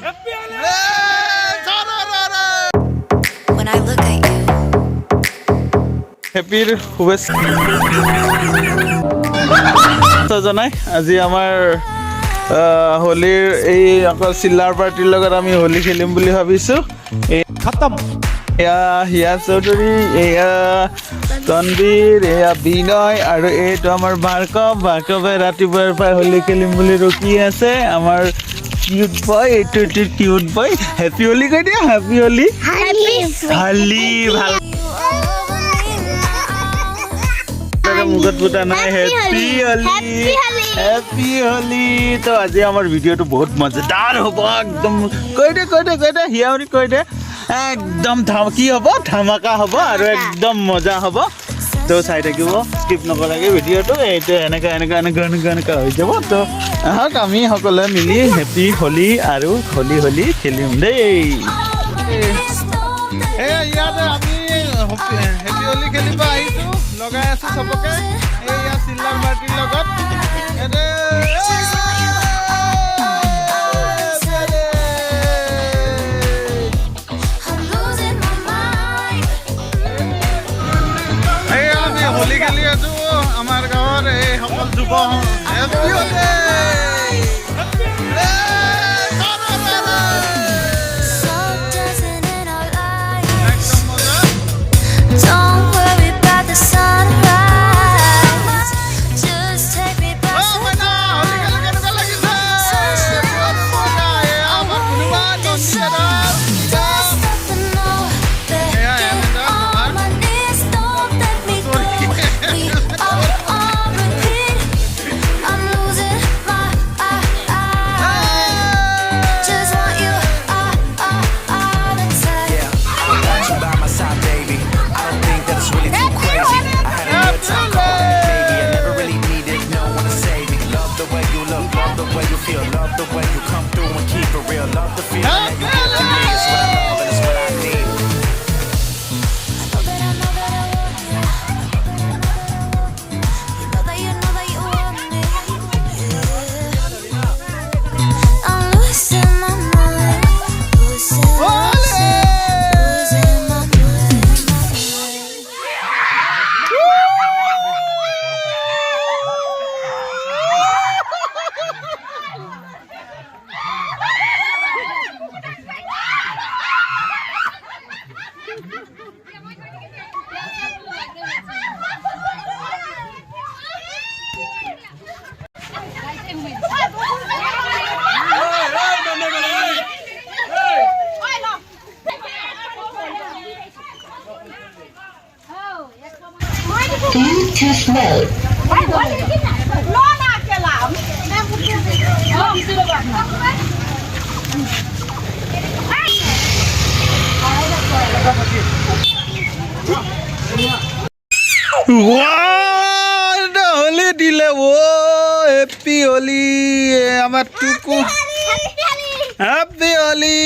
When I look at you, হেপিৰ শুভেচ্ছা জনাই আজি আমাৰ হোলীৰ এই অকল চিল্লাৰ পাৰ্টিৰ লগত আমি হোলী খেলিম বুলি ভাবিছোঁ। খতম। এয়া হিয়া চৌধুৰী, এয়া তনবীৰ, এয়া বিনয় আৰু এইটো আমাৰ ভাৰ্গৱে ৰাতিপুৱাৰ পৰা হোলী খেলিম বুলি ৰখি আছে। আমাৰ কিউট বয়, এইটো কিউট বয়। হেপী হোলী কৈ দিয়া, হেপী হোলী। হালি ভাল মুখত ফুটা নাই। Happy Holi, happy Holi. তো আজি আমাৰ ভিডিঅ'টো বহুত মজাদাৰ হ'ব একদম। কৈ দে হিয়াউৰি কৈ দে। একদম কি হ'ব, ধামাকা হ'ব আৰু একদম মজা হ'ব। তো চাই থাকিব স্কিপ নকৰাকৈ ভিডিঅ'টো। এইটো এনেকা হৈ যাব। তো আহক আমি সকলোৱে মিলি হেপী হোলী আৰু হোলী খেলিম দেই। ইয়াতে আমি হেপী হোলী খেলিব আহিছোঁ। লগাই আছোঁ চবকে এইয়া চিল্লাৰ পাৰ্টিৰ লগত। এইয়া আমি হোলী খেলি আছোঁ আমাৰ গাঁৱৰ এই সকল যুৱ। Happy Holi. don't worry about the sunrise. Just take me back to just nothing more. Begging on my knees, don't let me go. We are on repeat. I'm losing my just want you all the time. Got you by my side, baby. I don't think that it's really too crazy. I had a good time calling it, baby. I never really needed no one to save me. Love the way you look, love the way you feel, love the way you come through and keep it real. Love the feeling that you give to me. It's what I love and it's what I need. I'm losing my mind, losing my Bluetooth mode. Holi দিলে ও happy Holi আমার টুকু। Happy Holi.